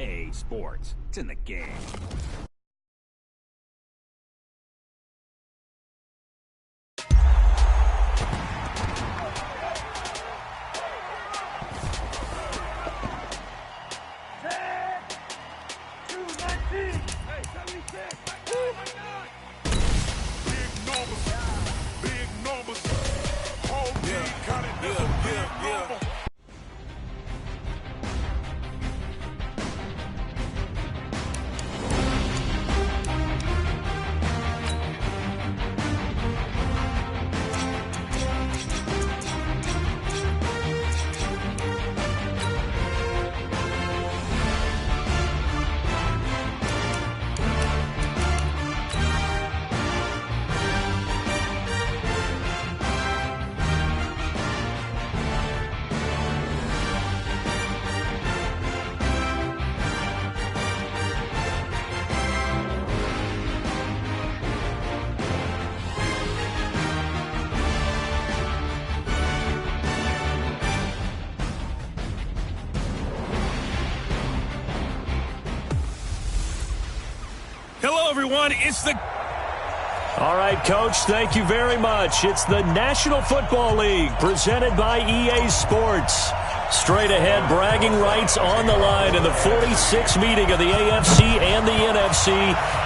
EA Sports. It's in the game. Hello, everyone. It's the... All right, Coach, thank you very much. It's the National Football League presented by EA Sports. Straight ahead, bragging rights on the line in the 46th meeting of the AFC and the NFC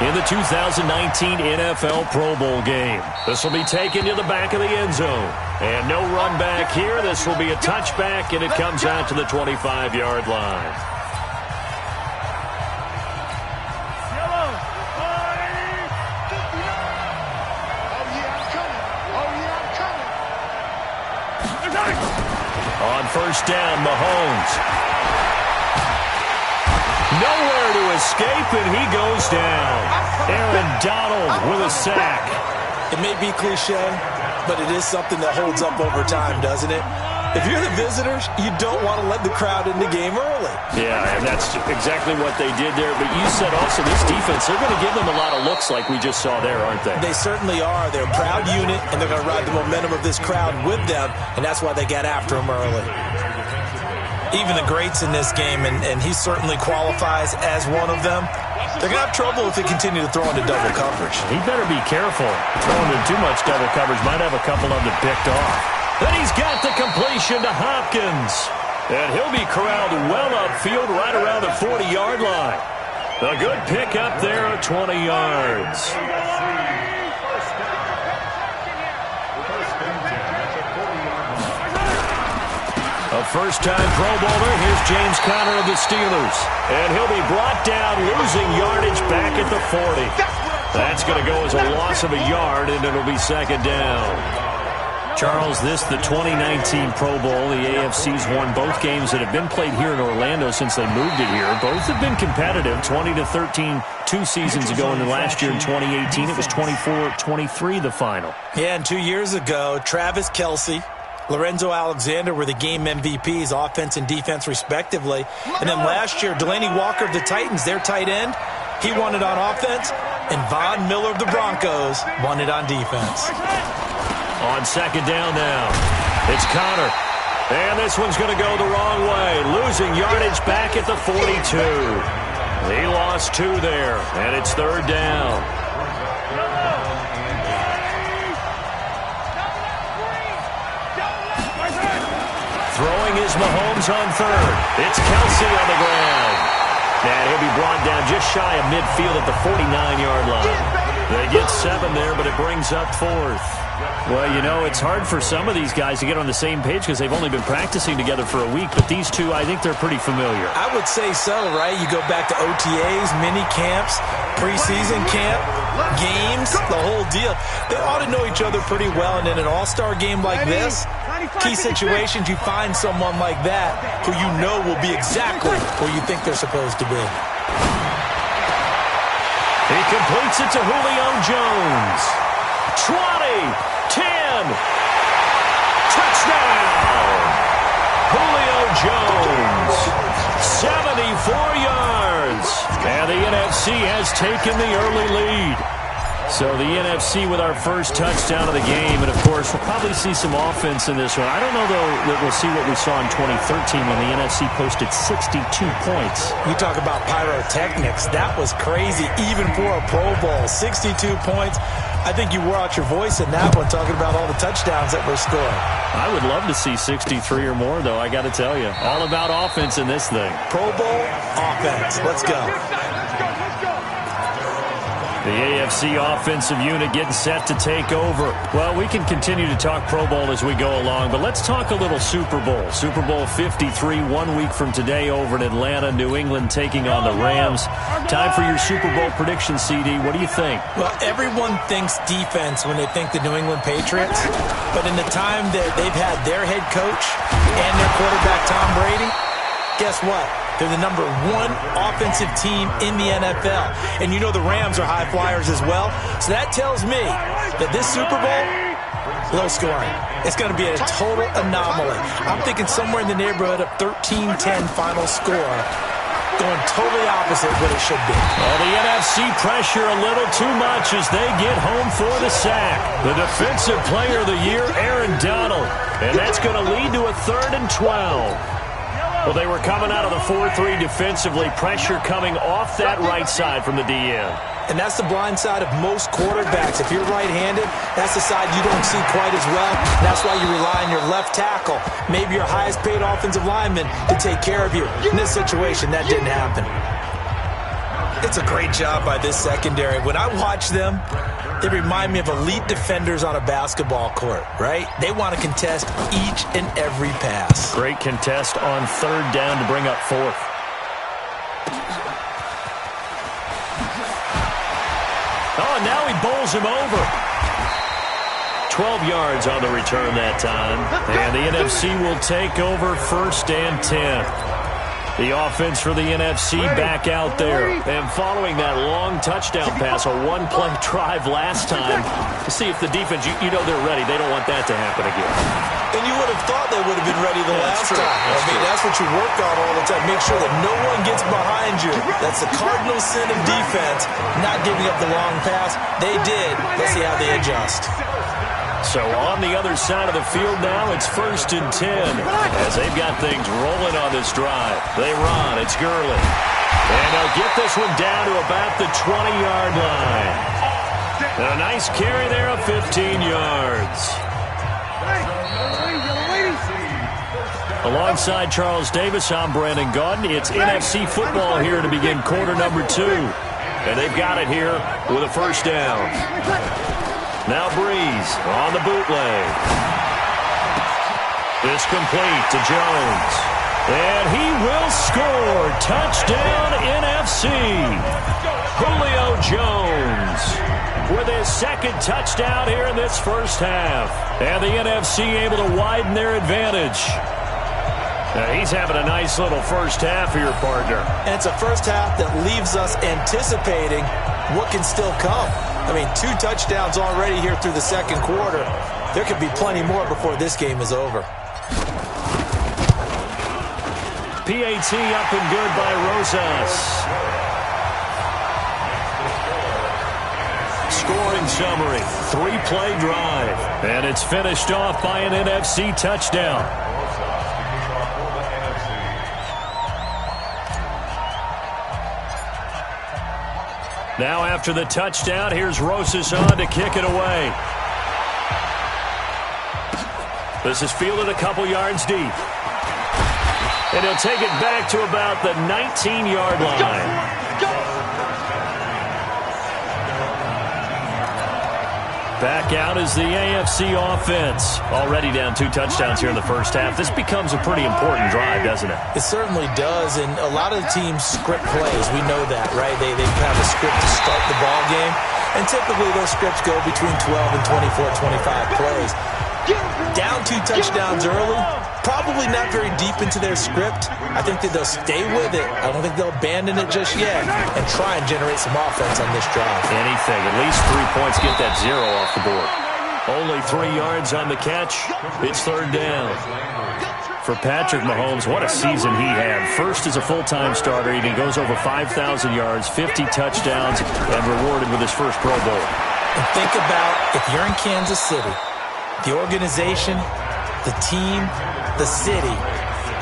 in the 2019 NFL Pro Bowl game. This will be taken to the back of the end zone. And no run back here. This will be a touchback, and it comes out to the 25-yard line. On first down, Mahomes. Nowhere to escape, and he goes down. Aaron Donald with a sack. It may be cliche, but it is something that holds up over time, doesn't it? If you're the visitors, you don't want to let the crowd in the game early. Yeah, and that's exactly what they did there. But you said also this defense, they're going to give them a lot of looks like we just saw there, aren't they? They certainly are. They're a proud unit, and they're going to ride the momentum of this crowd with them, and that's why they got after him early. Even the greats in this game, and he certainly qualifies as one of them, they're going to have trouble if they continue to throw into double coverage. He better be careful. Throwing in too much double coverage might have a couple of them picked off. Then he's got the completion to Hopkins. And he'll be corralled well upfield right around the 40-yard line. A good pick up there at 20 yards. A first-time Pro Bowler. Here's James Conner of the Steelers. And he'll be brought down, losing yardage back at the 40. That's going to go as a loss of a yard, and it'll be second down. Charles, this the 2019 Pro Bowl. The AFC's won both games that have been played here in Orlando since they moved it here. Both have been competitive, 20-13 2 seasons ago, and then last year in 2018 it was 24-23 the final. Yeah, and 2 years ago, Travis Kelce, Lorenzo Alexander were the game MVPs, offense and defense respectively. And then last year, Delaney Walker of the Titans, their tight end, he won it on offense, and Von Miller of the Broncos won it on defense. On second down now, it's Conner. And this one's going to go the wrong way, losing yardage back at the 42. He lost 2 there, and it's third down. Throwing is Mahomes on third. It's Kelce on the ground. And he'll be brought down just shy of midfield at the 49-yard line. They get 7 there, but it brings up 4th. Well, you know, it's hard for some of these guys to get on the same page because they've only been practicing together for a week, but these two, I think they're pretty familiar. I would say so, right? You go back to OTAs, mini camps, preseason camp, games, the whole deal. They ought to know each other pretty well, and in an all-star game like this, key situations, you find someone like that who you know will be exactly where you think they're supposed to be. He completes it to Julio Jones. 20, 10, touchdown! Julio Jones, 74 yards. And the NFC has taken the early lead. So the NFC with our first touchdown of the game, and of course we'll probably see some offense in this one. I don't know though that we'll see what we saw in 2013 when the NFC posted 62 points. You talk about pyrotechnics. That was crazy even for a Pro Bowl. 62 points. I think you wore out your voice in that one talking about all the touchdowns that were scored. I would love to see 63 or more though, I got to tell you. All about offense in this thing. Pro Bowl offense. Let's go. The AFC offensive unit getting set to take over. Well, we can continue to talk Pro Bowl as we go along, but let's talk a little Super Bowl. Super Bowl 53, 1 week from today over in Atlanta, New England taking on the Rams. Time for your Super Bowl prediction, CD. What do you think? Well, everyone thinks defense when they think the New England Patriots, but in the time that they've had their head coach and their quarterback Tom Brady, guess what? They're the #1 offensive team in the NFL. And you know the Rams are high flyers as well. So that tells me that this Super Bowl, low scoring. It's going to be a total anomaly. I'm thinking somewhere in the neighborhood of 13-10 final score. Going totally opposite what it should be. Well, the NFC pressure a little too much as they get home for the sack. The defensive player of the year, Aaron Donald. And that's going to lead to a 3rd and 12. Well, they were coming out of the 4-3 defensively. Pressure coming off that right side from the DN. And that's the blind side of most quarterbacks. If you're right-handed, that's the side you don't see quite as well. That's why you rely on your left tackle, maybe your highest-paid offensive lineman, to take care of you. In this situation, that didn't happen. It's a great job by this secondary. When I watch them, they remind me of elite defenders on a basketball court, right? They want to contest each and every pass. Great contest on 3rd down to bring up 4th. Oh, and now he bowls him over. 12 yards on the return that time. And the NFC will take over 1st and 10. The offense for the NFC back out there. And following that long touchdown pass, a one-play drive last time, to see if the defense, you know they're ready. They don't want that to happen again. And you would have thought they would have been ready the last time. That's what you work on all the time. Make sure that no one gets behind you. That's the cardinal sin of defense, not giving up the long pass. They did. Let's see how they adjust. So on the other side of the field now, it's 1st and 10 as they've got things rolling on this drive. They run. It's Gurley. And they'll get this one down to about the 20-yard line. And a nice carry there of 15 yards. Alongside Charles Davis, I'm Brandon Gaudin. It's NFC football here to begin quarter number 2. And they've got it here with a 1st down. Now Breeze on the bootleg. It's complete to Jones. And he will score. Touchdown NFC. Julio Jones with his 2nd touchdown here in this first half. And the NFC able to widen their advantage. Now he's having a nice little first half here, partner. And it's a first half that leaves us anticipating what can still come. I mean, 2 touchdowns already here through the 2nd quarter. There could be plenty more before this game is over. PAT up and good by Rosas. Scoring summary, 3-play drive. And it's finished off by an NFC touchdown. Now after the touchdown, here's Rosas on to kick it away. This is fielded a couple yards deep. And he'll take it back to about the 19-yard line. Back out is the AFC offense. Already down 2 touchdowns here in the first half. This becomes a pretty important drive, doesn't it? It certainly does, and a lot of the teams script plays. We know that, right? They have a script to start the ball game, and typically those scripts go between 12 and 24, 25 plays. Down 2 touchdowns early, probably not very deep into their script. I think that they'll stay with it. I don't think they'll abandon it just yet and try and generate some offense on this drive. Anything. At least 3 points. Get that 0 off the board. Only 3 yards on the catch. It's 3rd down. For Patrick Mahomes, what a season he had. First as a full-time starter, he goes over 5,000 yards, 50 touchdowns, and rewarded with his first Pro Bowl. And think about if you're in Kansas City, the organization, the team, the city,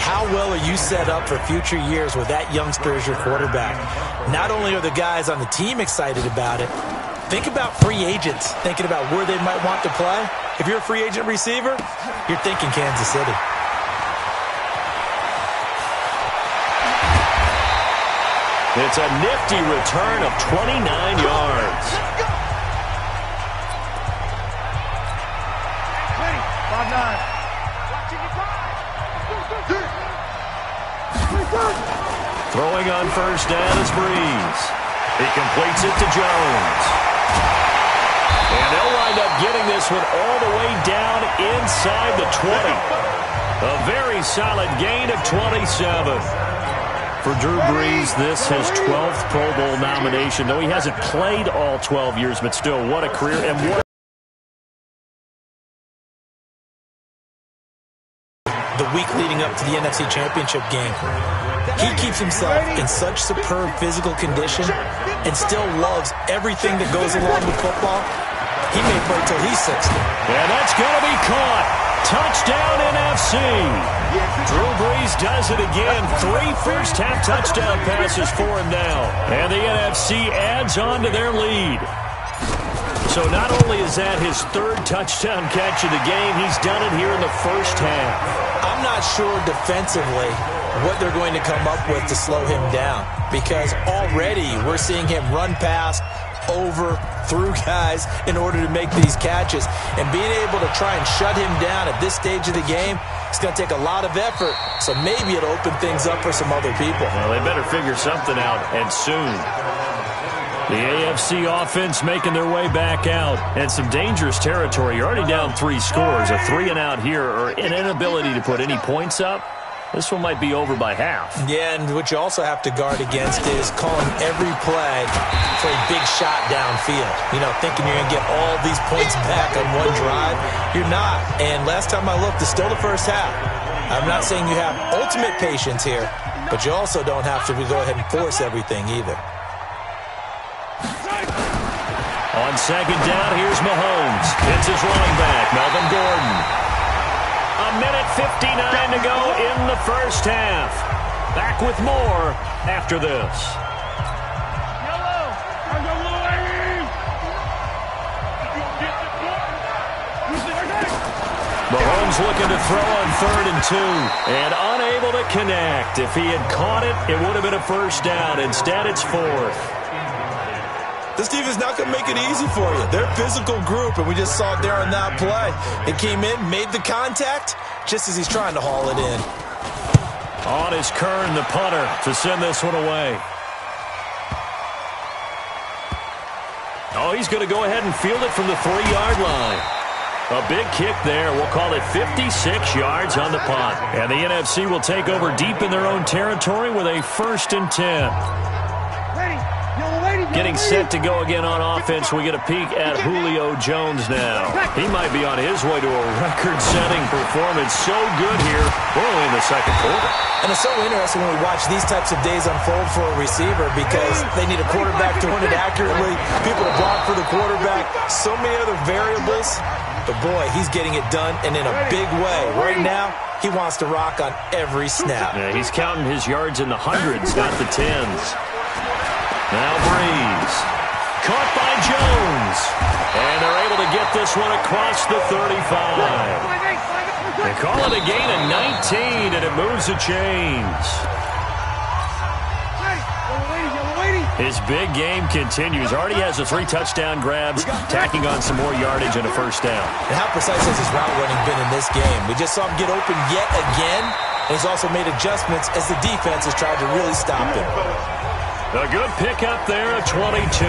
how well are you set up for future years with that youngster as your quarterback? Not only are the guys on the team excited about it, think about free agents thinking about where they might want to play. If you're a free agent receiver, you're thinking Kansas City. It's a nifty return of 29 yards. Throwing on first down is Breeze. He completes it to Jones. And they'll wind up getting this one all the way down inside the 20. A very solid gain of 27. For Drew Brees, this his 12th Pro Bowl nomination. Though he hasn't played all 12 years, but still, what a career. And what the week leading up to the NFC Championship game. He keeps himself in such superb physical condition and still loves everything that goes along with football. He may play till he's 60. And that's going to be caught. Touchdown NFC. Drew Brees does it again. 3 first-half touchdown passes for him now. And the NFC adds on to their lead. So not only is that his 3rd touchdown catch of the game, he's done it here in the first half. I'm not sure defensively what they're going to come up with to slow him down, because already we're seeing him run past, over, through guys in order to make these catches. And being able to try and shut him down at this stage of the game, it's going to take a lot of effort. So maybe it'll open things up for some other people. Well, they better figure something out, and soon. The AFC offense making their way back out. And some dangerous territory. You're already down 3 scores. A 3-and-out here, or an inability to put any points up. This one might be over by half. Yeah, and what you also have to guard against is calling every play for a big shot downfield. You know, thinking you're going to get all these points back on one drive. You're not. And last time I looked, it's still the first half. I'm not saying you have ultimate patience here, but you also don't have to go ahead and force everything either. On second down, here's Mahomes. It's his running back, Melvin Gordon. A minute 59 to go in the first half. Back with more after this. Mahomes looking to throw on 3rd and 2 and unable to connect. If he had caught it, it would have been a first down. Instead, it's 4th. This team is not going to make it easy for you. They're a physical group, and we just saw it there on that play. It came in, made the contact, just as he's trying to haul it in. On is Kern, the punter, to send this one away. Oh, he's going to go ahead and field it from the 3-yard line. A big kick there. We'll call it 56 yards on the punt. And the NFC will take over deep in their own territory with a 1st and 10. Getting set to go again on offense. We get a peek at Julio Jones now. He might be on his way to a record-setting performance. So good here early in the second quarter. And it's so interesting when we watch these types of days unfold for a receiver, because they need a quarterback to run it accurately, people to block for the quarterback, so many other variables. But boy, he's getting it done, and in a big way. Right now, he wants to rock on every snap. Yeah, he's counting his yards in the hundreds, not the tens. Now Breeze. Caught by Jones. And they're able to get this one across the 35. They call it a gain of 19, and it moves the chains. His big game continues. Already has the 3 touchdown grabs, tacking on some more yardage and a first down. And how precise has his route running been in this game? We just saw him get open yet again, and he's also made adjustments as the defense has tried to really stop him. A good pickup there at 22.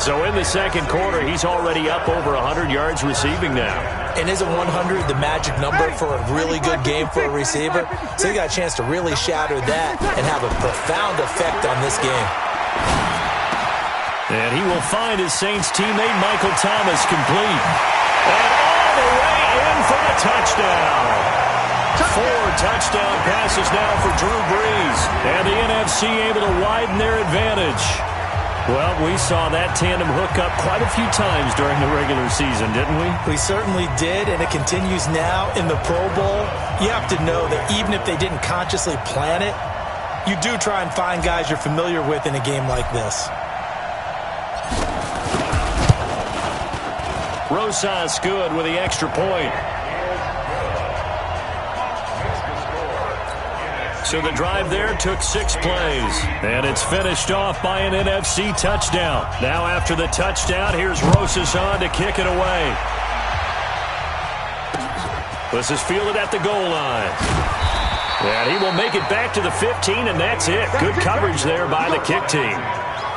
So in the second quarter, he's already up over 100 yards receiving now. And isn't 100 the magic number for a really good game for a receiver? So he got a chance to really shatter that and have a profound effect on this game. And he will find his Saints teammate Michael Thomas complete. And all the way in for the touchdown. 4 touchdown passes now for Drew Brees. And the NFC able to widen their advantage. Well, we saw that tandem hook up quite a few times during the regular season, didn't we? We certainly did, and it continues now in the Pro Bowl. You have to know that even if they didn't consciously plan it, you do try and find guys you're familiar with in a game like this. Rosas good with the extra point. So the drive there took 6 plays. And it's finished off by an NFC touchdown. Now after the touchdown, here's Rosas on to kick it away. This is fielded at the goal line. And he will make it back to the 15, and that's it. Good coverage there by the kick team.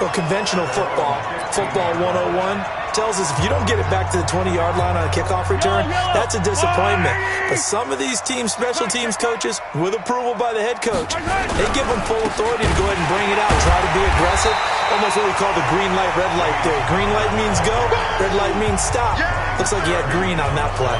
Well, conventional football 101, tells us if you don't get it back to the 20-yard line on a kickoff return, that's a disappointment. But some of these teams, special teams coaches, with approval by the head coach, they give them full authority to go ahead and bring it out, try to be aggressive, almost what we call the green light, red light theory. Green light means go, red light means stop. Looks like he had green on that play.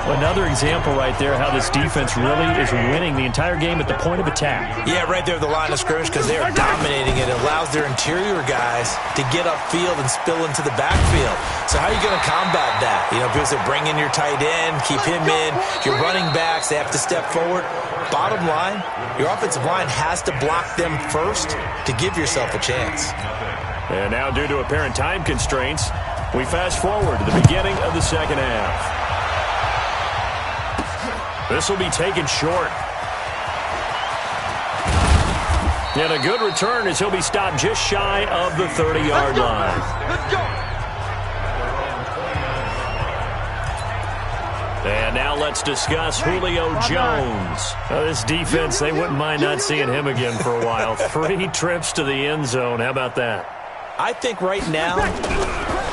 Another example right there how this defense really is winning the entire game at the point of attack. Yeah, right there at the line of scrimmage because they are dominating it. It allows their interior guys to get upfield and spill into the backfield. So how are you going to combat that? You know, because they bring in your tight end, keep him in. Your running backs, they have to step forward. Bottom line, your offensive line has to block them first to give yourself a chance. And now due to apparent time constraints, we fast forward to the beginning of the second half. This will be taken short. And a good return as he'll be stopped just shy of the 30-yard line. Let's go. And now let's discuss Julio Jones. This defense, they wouldn't mind not seeing him again for a while. 3 trips to the end zone. How about that? I think right now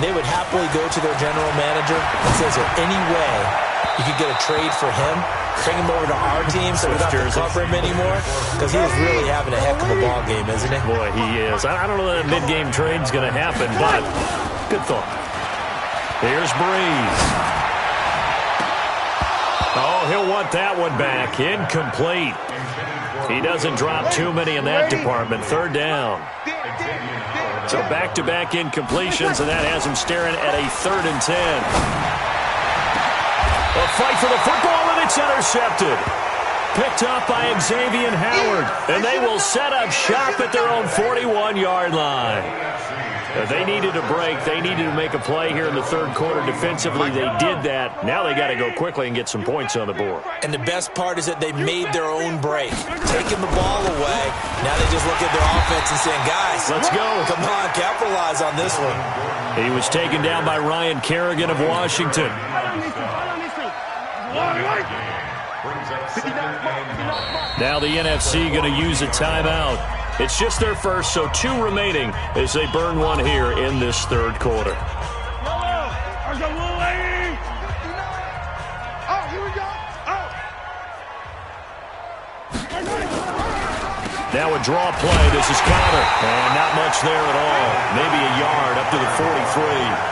they would happily go to their general manager and say, is there any way you could get a trade for him? Bring him over to our team so we don't have to cover him anymore? Because he is really having a heck of a ball game, isn't he? Boy, he is. I don't know that mid-game trade's going to happen, but good thought. Here's Breeze. Oh, he'll want that one back. Incomplete. He doesn't drop too many in that department. 3rd down. So back-to-back incompletions, and that has him staring at a 3rd and 10. A fight for the football, and it's intercepted. Picked up by Xavier Howard, and they will set up shop at their own 41-yard line. They needed a break. They needed to make a play here in the 3rd quarter defensively. They did that. Now they got to go quickly and get some points on the board. And the best part is that they made their own break, taking the ball away. Now they just look at their offense and saying, guys, let's go. Come on, capitalize on this one. He was taken down by Ryan Kerrigan of Washington. Now the NFC going to use a timeout. It's just their first, so 2 remaining as they burn one here in this 3rd quarter. Now a draw play. This is Connor. And not much there at all. Maybe a yard up to the 43.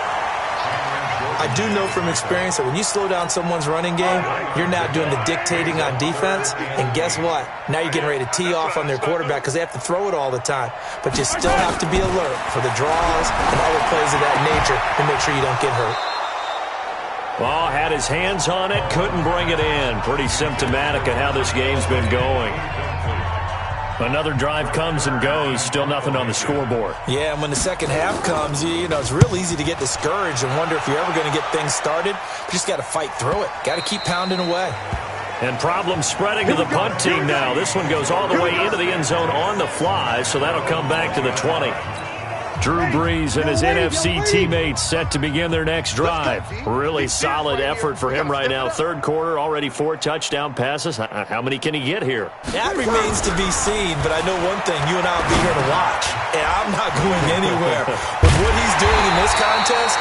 I do know from experience that when you slow down someone's running game, you're now doing the dictating on defense. And guess what? Now you're getting ready to tee off on their quarterback because they have to throw it all the time. But you still have to be alert for the draws and other plays of that nature to make sure you don't get hurt. Well, had his hands on it, couldn't bring it in. Pretty symptomatic of how this game's been going. Another drive comes and goes, still nothing on the scoreboard. Yeah, and when the second half comes, you know, it's real easy to get discouraged and wonder if you're ever going to get things started. You just got to fight through it. Got to keep pounding away. And problems spreading to the punt team now. This one goes all the way into the end zone on the fly, so that'll come back to the 20. Drew Brees and his NFC teammates set to begin their next drive. Really solid effort for him right now. 3rd quarter, already 4 touchdown passes. How many can he get here? That remains to be seen, but I know one thing. You and I will be here to watch, and I'm not going anywhere. With what he's doing in this contest,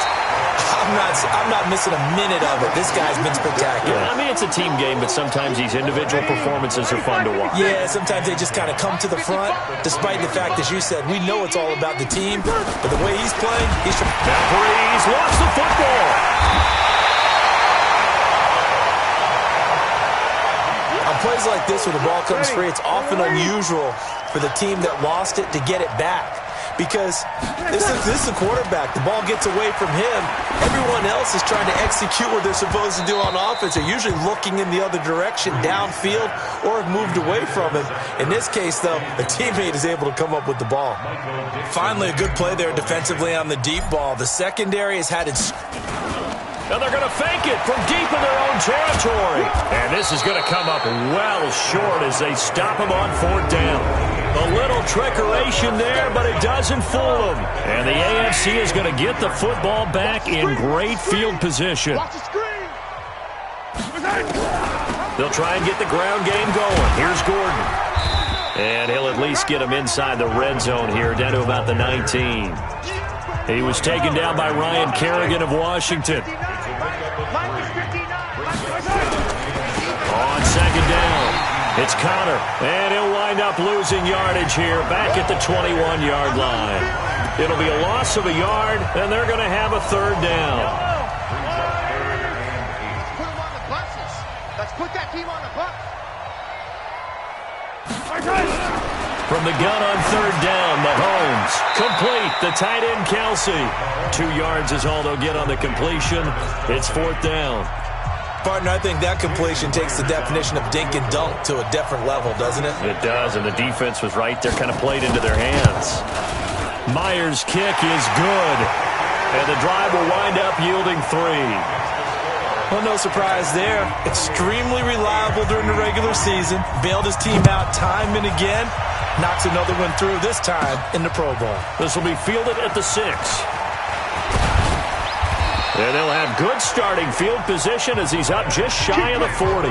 I'm not missing a minute of it. This guy's been spectacular. Yeah, I mean, it's a team game, but sometimes these individual performances are fun to watch. Yeah, sometimes they just kind of come to the front, despite the fact, as you said, we know it's all about the team, but the way he's playing, he's... Now Brees lost the football. On plays like this where the ball comes free, it's often unusual for the team that lost it to get it back. because this is the quarterback. The ball gets away from him. Everyone else is trying to execute what they're supposed to do on offense. They're usually looking in the other direction, downfield, or have moved away from him. In this case, though, a teammate is able to come up with the ball. Finally, a good play there defensively on the deep ball. The secondary has had its... And they're going to fake it from deep in their own territory. And this is going to come up well short as they stop him on 4th down. A little trickeration there, but it doesn't fool them. And the AFC is going to get the football back in great field position. They'll try and get the ground game going. Here's Gordon. And he'll at least get him inside the red zone here, down to about the 19. He was taken down by Ryan Kerrigan of Washington. On 2nd down, it's Connor, and he'll wind up losing yardage here back at the 21-yard line. It'll be a loss of a yard, and they're going to have a 3rd down. Put him on the buses. Let's put that team on the bus. From the gun on 3rd down, Mahomes. Complete, the tight end, Kelsey. 2 yards is all they'll get on the completion. It's 4th down. Partner, I think that completion takes the definition of dink and dunk to a different level, doesn't it? It does, and the defense was right there, kind of played into their hands. Myers' kick is good, and the drive will wind up yielding 3. Well, no surprise there. Extremely reliable during the regular season. Bailed his team out time and again. Knocks another one through, this time in the Pro Bowl. This will be fielded at the 6. And they'll have good starting field position as he's up just shy of the 40.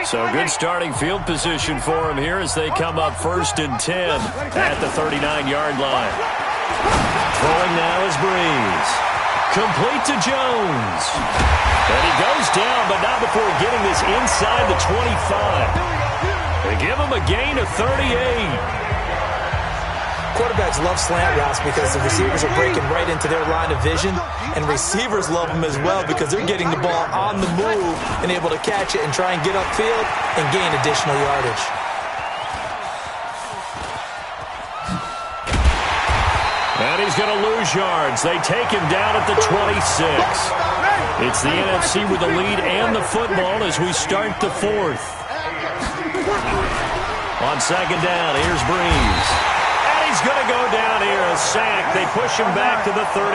So good starting field position for him here as they come up 1st and 10 at the 39-yard line. Throwing now is Breeze. Complete to Jones. And he goes down, but not before getting this inside the 25. They give him a gain of 38. Quarterbacks love slant routes because the receivers are breaking right into their line of vision, and receivers love them as well because they're getting the ball on the move and able to catch it and try and get upfield and gain additional yardage. And he's going to lose yards. They take him down at the 26. It's the NFC with the lead and the football as we start the 4th. On 2nd down, here's Breeze. He's going to go down here, a sack. They push him back to the 34.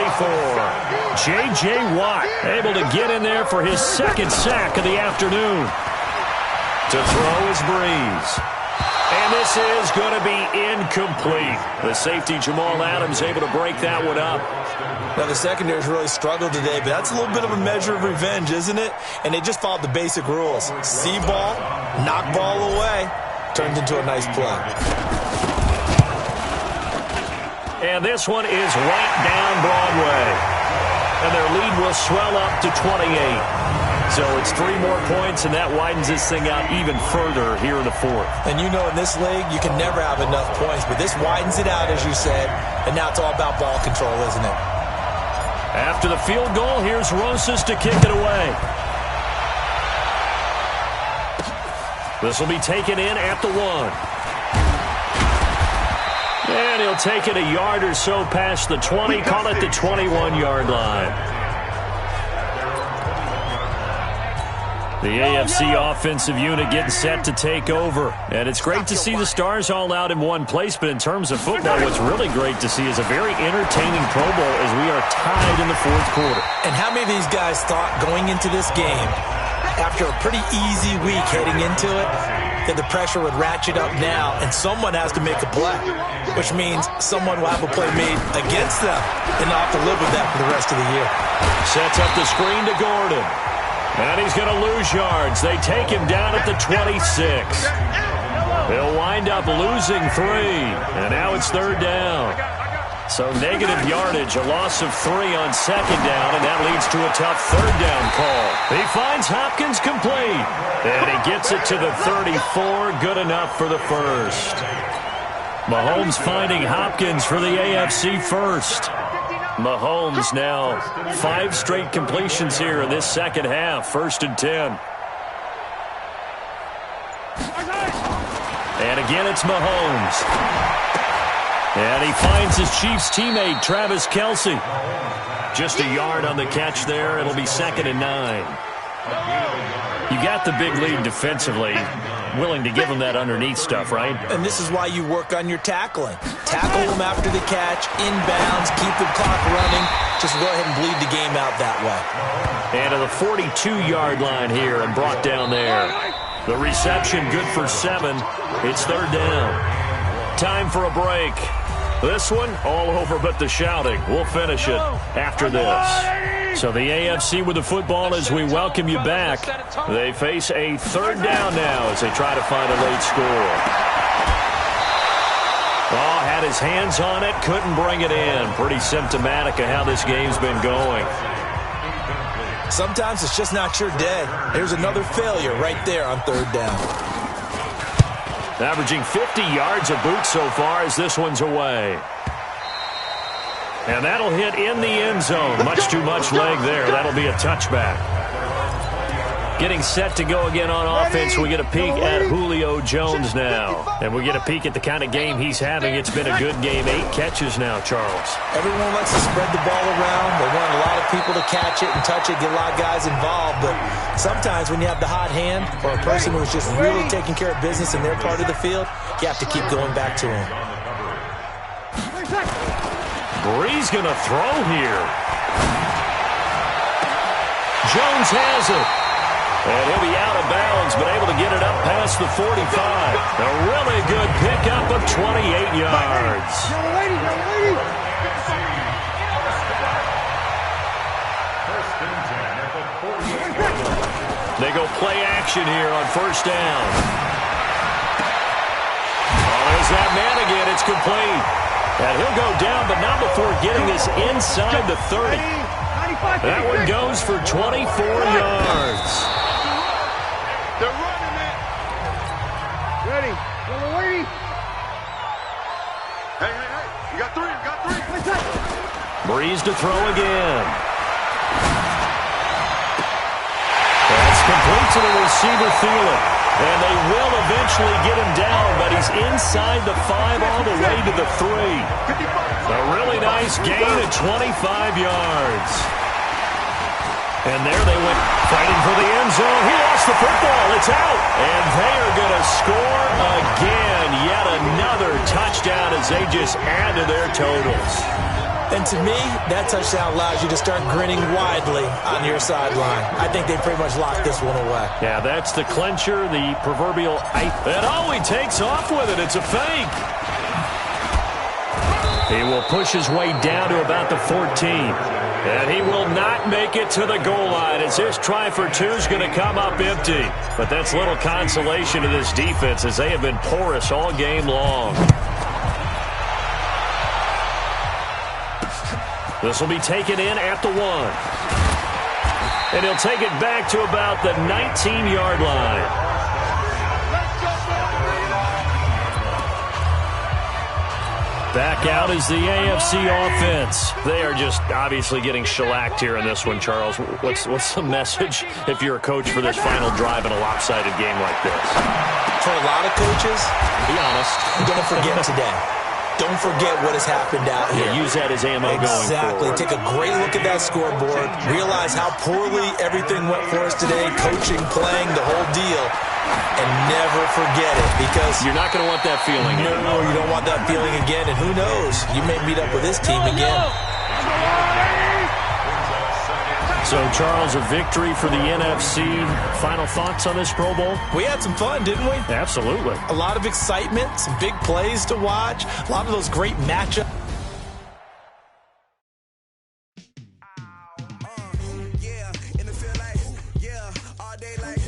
J.J. Watt able to get in there for his 2nd sack of the afternoon. To throw is Breeze. And this is going to be incomplete. The safety, Jamal Adams, able to break that one up. Now, the secondary's really struggled today, but that's a little bit of a measure of revenge, isn't it? And they just followed the basic rules. See ball, knock ball away. Turned into a nice play. And this one is right down Broadway. And their lead will swell up to 28. So it's 3 more points, and that widens this thing out even further here in the 4th. And you know in this league, you can never have enough points, but this widens it out, as you said, and now it's all about ball control, isn't it? After the field goal, here's Rosas to kick it away. This will be taken in at the 1. And he'll take it a yard or so past the 20, call it the 21-yard line. The AFC offensive unit getting set to take over. And it's great to see the stars all out in one place, but in terms of football, what's really great to see is a very entertaining Pro Bowl as we are tied in the 4th quarter. And how many of these guys thought going into this game, after a pretty easy week heading into it, that the pressure would ratchet up now and someone has to make a play, which means someone will have a play made against them and not have to live with that for the rest of the year. Sets up the screen to Gordon. And he's going to lose yards. They take him down at the 26. They'll wind up losing 3. And now it's 3rd down. So negative yardage, a loss of 3 on 2nd down, and that leads to a tough 3rd down call. He finds Hopkins complete, and he gets it to the 34, good enough for the 1st. Mahomes finding Hopkins for the AFC 1st. Mahomes now 5 straight completions here in this second half, 1st and 10. And again, it's Mahomes. And he finds his Chiefs teammate, Travis Kelce. Just a yard on the catch there. It'll be 2nd and 9. You got the big lead defensively. Willing to give him that underneath stuff, right? And this is why you work on your tackling. Tackle them after the catch, inbounds, keep the clock running. Just go ahead and bleed the game out that way. And to the 42-yard line here and brought down there. The reception good for 7. It's 3rd down. Time for a break. This one, all over but the shouting. We'll finish it after this. So the AFC with the football as we welcome you back. They face a 3rd down now as they try to find a late score. Oh, had his hands on it, couldn't bring it in. Pretty symptomatic of how this game's been going. Sometimes it's just not your day. There's another failure right there on 3rd down. Averaging 50 yards a boot so far as this one's away. And that'll hit in the end zone. Much too much leg there. That'll be a touchback. Getting set to go again on offense. We get a peek at Julio Jones now. And we get a peek at the kind of game he's having. It's been a good game. 8 catches now, Charles. Everyone likes to spread the ball around. They want a lot of people to catch it and touch it, get a lot of guys involved. But sometimes when you have the hot hand or a person who's just really taking care of business in their part of the field, you have to keep going back to him. Brees going to throw here. Jones has it. And he'll be out of bounds, but able to get it up past the 45. A really good pickup of 28 yards. They go play action here on 1st down. Oh, there's that man again. It's complete. And he'll go down, but not before getting us inside the 30. That one goes for 24 yards. They're running it. Ready. Hey. You got 3. Brees to throw again. That's complete to the receiver, Thielen. And they will eventually get him down, but he's inside the 5 all the way to the 3. A really nice gain of 25 yards. And there they went fighting for the end zone. He lost the football. It's out. And they are going to score again. Yet another touchdown as they just add to their totals. And to me, that touchdown allows you to start grinning widely on your sideline. I think they pretty much locked this one away. Yeah, that's the clincher, the proverbial ice. And oh, he takes off with it. It's a fake. He will push his way down to about the 14. And he will not make it to the goal line as this try for 2 is going to come up empty. But that's little consolation to this defense as they have been porous all game long. This will be taken in at the 1. And he'll take it back to about the 19-yard line. Back out is the AFC offense. They are just obviously getting shellacked here in this one, Charles. What's the message if you're a coach for this final drive in a lopsided game like this? For a lot of coaches, be honest, don't forget today. Don't forget what has happened out here. Yeah, use that as ammo going forward. Exactly. Take a great look at that scoreboard. Realize how poorly everything went for us today. Coaching, playing, the whole deal. And never forget it because you're not going to want that feeling. No, you don't want that feeling again. And who knows? You may meet up with this team again. So, Charles, a victory for the NFC. Final thoughts on this Pro Bowl? We had some fun, didn't we? Absolutely. A lot of excitement, some big plays to watch, a lot of those great matchups. Yeah, in the feel like, yeah, all day like